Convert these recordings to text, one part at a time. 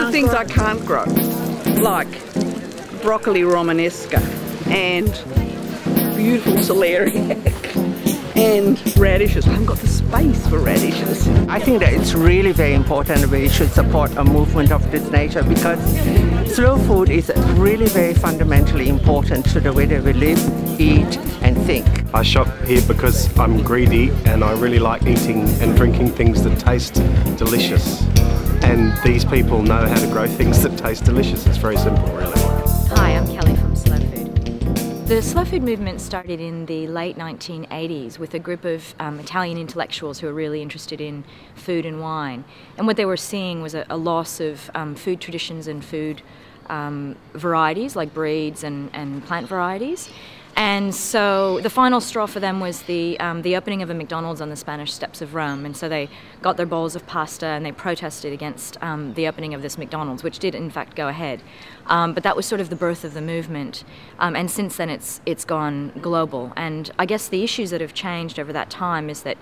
the things I can't grow, like broccoli romanesca and beautiful celeriac and radishes. I haven't got the space for radishes. I think that it's really very important we should support a movement of this nature, because slow food is really very fundamentally important to the way that we live, eat and think. I shop here because I'm greedy and I really like eating and drinking things that taste delicious. And these people know how to grow things that taste delicious. It's very simple, really. Hi, I'm Kelly from Slow Food. The slow food movement started in the late 1980s with a group of Italian intellectuals who were really interested in food and wine. And what they were seeing was a loss of food traditions and food varieties, like breeds and plant varieties. And so the final straw for them was the opening of a McDonald's on the Spanish steps of Rome. And so they got their bowls of pasta and they protested against the opening of this McDonald's, which did in fact go ahead. But that was sort of the birth of the movement. And since then it's gone global. And I guess the issues that have changed over that time is that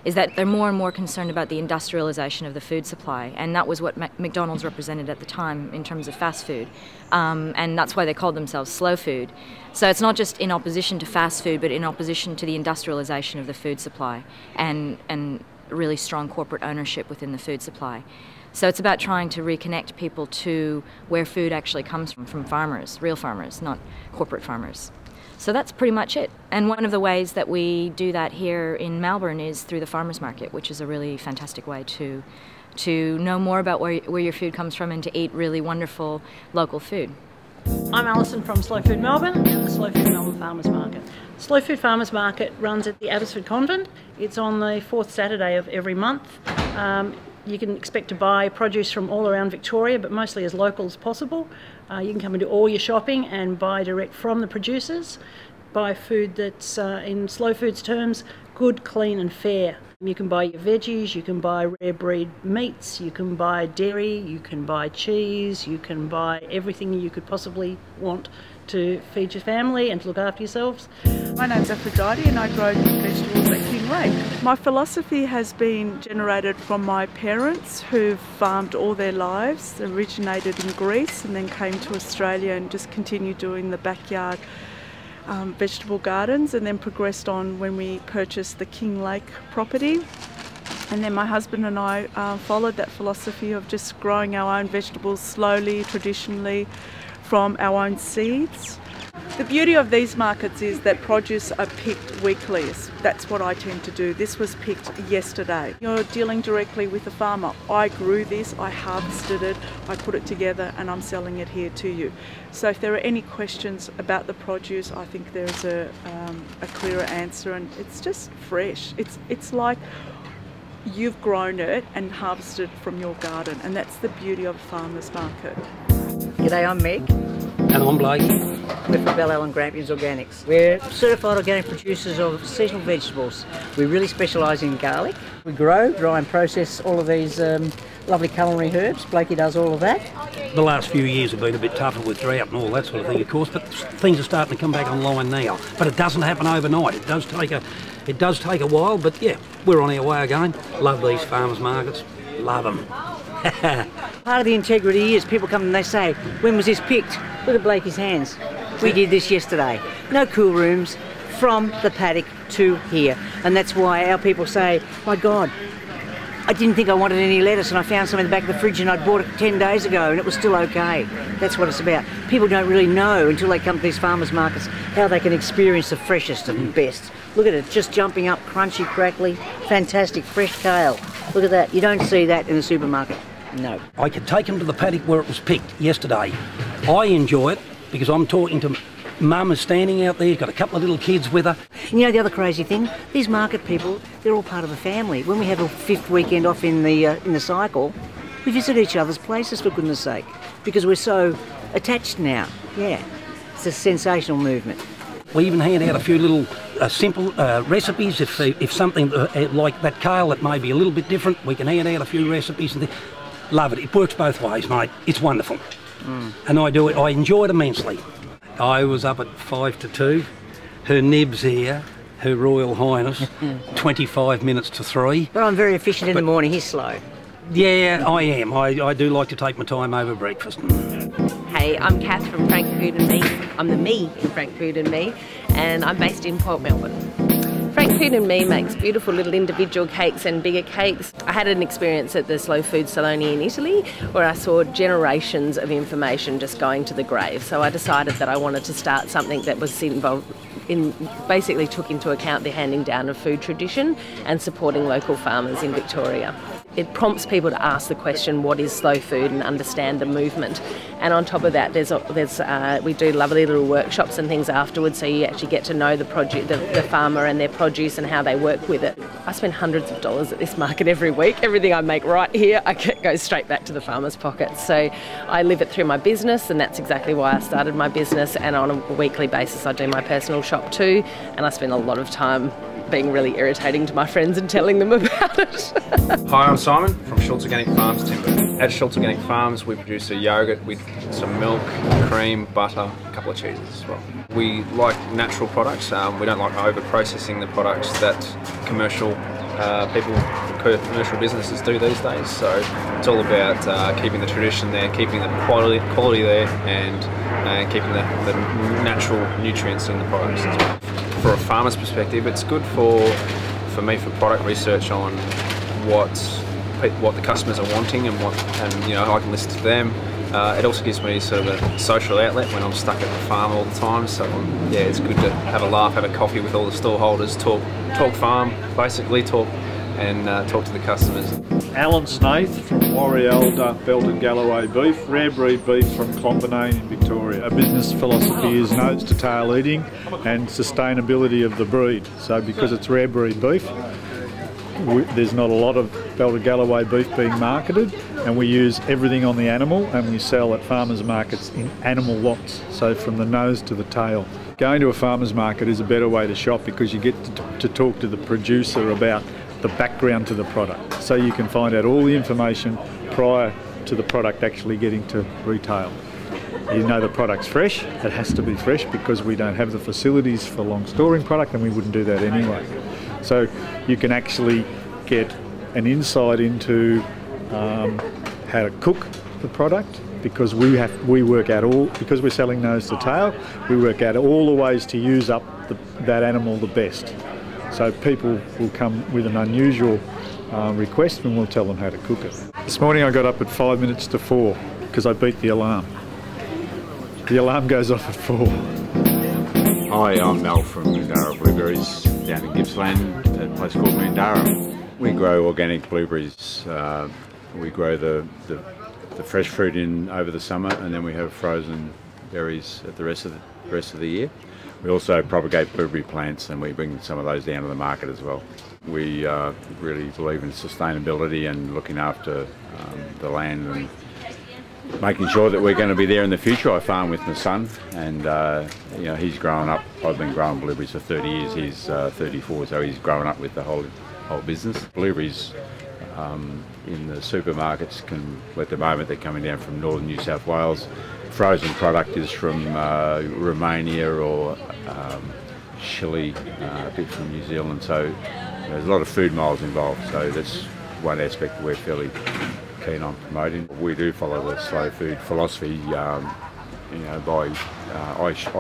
they're more and more concerned about the industrialization of the food supply, and that was what McDonald's represented at the time in terms of fast food, and that's why they called themselves slow food. So it's not just in opposition to fast food, but in opposition to the industrialization of the food supply and really strong corporate ownership within the food supply. So it's about trying to reconnect people to where food actually comes from farmers, real farmers, not corporate farmers. So that's pretty much it. And one of the ways that we do that here in Melbourne is through the farmers market, which is a really fantastic way to know more about where your food comes from and to eat really wonderful local food. I'm Alison from Slow Food Melbourne and the Slow Food Melbourne Farmers Market. Slow Food Farmers Market runs at the Abbotsford Convent. It's on the fourth Saturday of every month. You can expect to buy produce from all around Victoria, but mostly as local as possible. You can come and do all your shopping and buy direct from the producers. Buy food that's, in Slow Food's terms, good, clean and fair. You can buy your veggies, you can buy rare breed meats, you can buy dairy, you can buy cheese, you can buy everything you could possibly want to feed your family and to look after yourselves. My name's Aphrodite and I grow vegetables at King Lake. My philosophy has been generated from my parents who've farmed all their lives, originated in Greece and then came to Australia and just continued doing the backyard vegetable gardens, and then progressed on when we purchased the King Lake property. And then my husband and I followed that philosophy of just growing our own vegetables slowly, traditionally, from our own seeds. The beauty of these markets is that produce are picked weekly. That's what I tend to do. This was picked yesterday. You're dealing directly with the farmer. I grew this, I harvested it, I put it together and I'm selling it here to you. So if there are any questions about the produce, I think there's a clearer answer, and it's just fresh. It's like you've grown it and harvested from your garden, and that's the beauty of a farmer's market. G'day, I'm Meg. And I'm Blake. We're from Bell and Grampians Organics. We're certified organic producers of seasonal vegetables. We really specialise in garlic. We grow, dry and process all of these lovely culinary herbs. Blakey does all of that. The last few years have been a bit tougher with drought and all that sort of thing, of course, but things are starting to come back online now. But it doesn't happen overnight. It does take a while, but yeah, we're on our way again. Love these farmers markets. Love them. Part of the integrity is people come and they say, when was this picked? Look at Blakey's hands. We did this yesterday. No cool rooms, from the paddock to here. And that's why our people say, my God, I didn't think I wanted any lettuce and I found some in the back of the fridge and I bought it 10 days ago and it was still okay. That's what it's about. People don't really know until they come to these farmers markets how they can experience the freshest and best. Look at it, just jumping up, crunchy, crackly, fantastic, fresh kale. Look at that. You don't see that in the supermarket. No. I could take them to the paddock where it was picked yesterday. I enjoy it because I'm talking to Mum is standing out there, got a couple of little kids with her. You know the other crazy thing? These market people, they're all part of a family. When we have a fifth weekend off in the cycle, we visit each other's places, for goodness sake, because we're so attached now. Yeah, it's a sensational movement. We even hand out a few little simple recipes. If something like that kale that may be a little bit different, we can hand out a few recipes and love it. It works both ways, mate. It's wonderful. And I enjoy it immensely. I was up at 5 to 2. Her nib's here, Her Royal Highness, 25 minutes to 3. But I'm very efficient in the morning, he's slow. Yeah, I am. I do like to take my time over breakfast. Hey, I'm Kath from Frank Food and Me. I'm the me in Frank Food and Me, and I'm based in Port Melbourne. Frank Food and Me makes beautiful little individual cakes and bigger cakes. I had an experience at the Slow Food Salone in Italy where I saw generations of information just going to the grave. So I decided that I wanted to start something that was involved in, basically took into account the handing down of food tradition and supporting local farmers in Victoria. It prompts people to ask the question, what is slow food, and understand the movement. And on top of that, we do lovely little workshops and things afterwards, so you actually get to know the farmer and their produce and how they work with it. I spend hundreds of dollars at this market every week. Everything I make right here, goes straight back to the farmer's pocket. So I live it through my business, and that's exactly why I started my business. And on a weekly basis, I do my personal shop too, and I spend a lot of time being really irritating to my friends and telling them about it. Hi, I'm Simon from Schultz Organic Farms, Timber. At Schultz Organic Farms, we produce a yoghurt with some milk, cream, butter, a couple of cheeses as well. We like natural products. We don't like over-processing the products that commercial businesses do these days. So it's all about keeping the tradition there, keeping the quality there, and keeping the natural nutrients in the products as well. For a farmer's perspective, it's good for me for product research on what the customers are wanting and I can listen to them. It also gives me sort of a social outlet when I'm stuck at the farm all the time. So yeah, it's good to have a laugh, have a coffee with all the stallholders, talk farm, basically talk to the customers. Alan Snaith from Llawela Belted Galloway beef, rare breed beef from Clonbinane in Victoria. Our business philosophy is nose to tail eating and sustainability of the breed. So because it's rare breed beef, there's not a lot of Belted Galloway beef being marketed, and we use everything on the animal, and we sell at farmers markets in animal lots, so from the nose to the tail. Going to a farmers market is a better way to shop because you get to talk to the producer about the background to the product, so you can find out all the information prior to the product actually getting to retail. You know the product's fresh, it has to be fresh because we don't have the facilities for long storing product, and we wouldn't do that anyway. So you can actually get an insight into how to cook the product, because we work out because we're selling nose to tail, we work out all the ways to use up that animal the best. So people will come with an unusual request, and we'll tell them how to cook it. This morning I got up at 5 minutes to 4 because I beat the alarm. The alarm goes off at 4. Hi, I'm Mel from Moondara Blueberries down in Gippsland at a place called Moondara. We grow organic blueberries. We grow the fresh fruit in over the summer, and then we have frozen berries at the rest of the year. We also propagate blueberry plants, and we bring some of those down to the market as well. We really believe in sustainability and looking after the land and making sure that we're going to be there in the future. I farm with my son, and he's grown up. I've been growing blueberries for 30 years. He's 34, so he's grown up with the whole business. Blueberries in the supermarkets at the moment they're coming down from northern New South Wales. Frozen product is from Romania or Chile, a bit from New Zealand, so there's a lot of food miles involved, so that's one aspect we're fairly keen on promoting. We do follow the slow food philosophy. I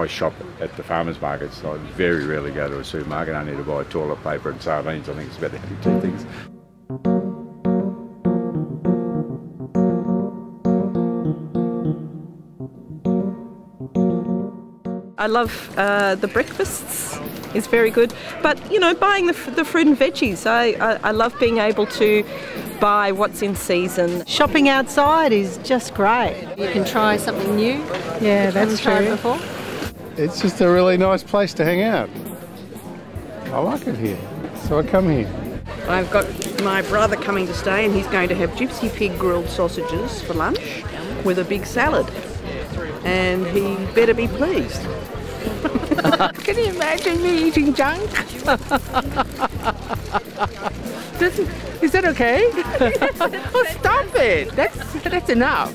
shop at the farmers markets. I very rarely go to a supermarket. I need to buy toilet paper and sardines. I think it's about the only two things. I love the breakfasts, is very good. But, buying the fruit and veggies, I love being able to buy what's in season. Shopping outside is just great. You can try something new. Yeah, that's true. Tried before. It's just a really nice place to hang out. I like it here, so I come here. I've got my brother coming to stay, and he's going to have gypsy pig grilled sausages for lunch with a big salad. And he better be pleased. Can you imagine me eating junk? Is that okay? Oh, stop it! That's enough.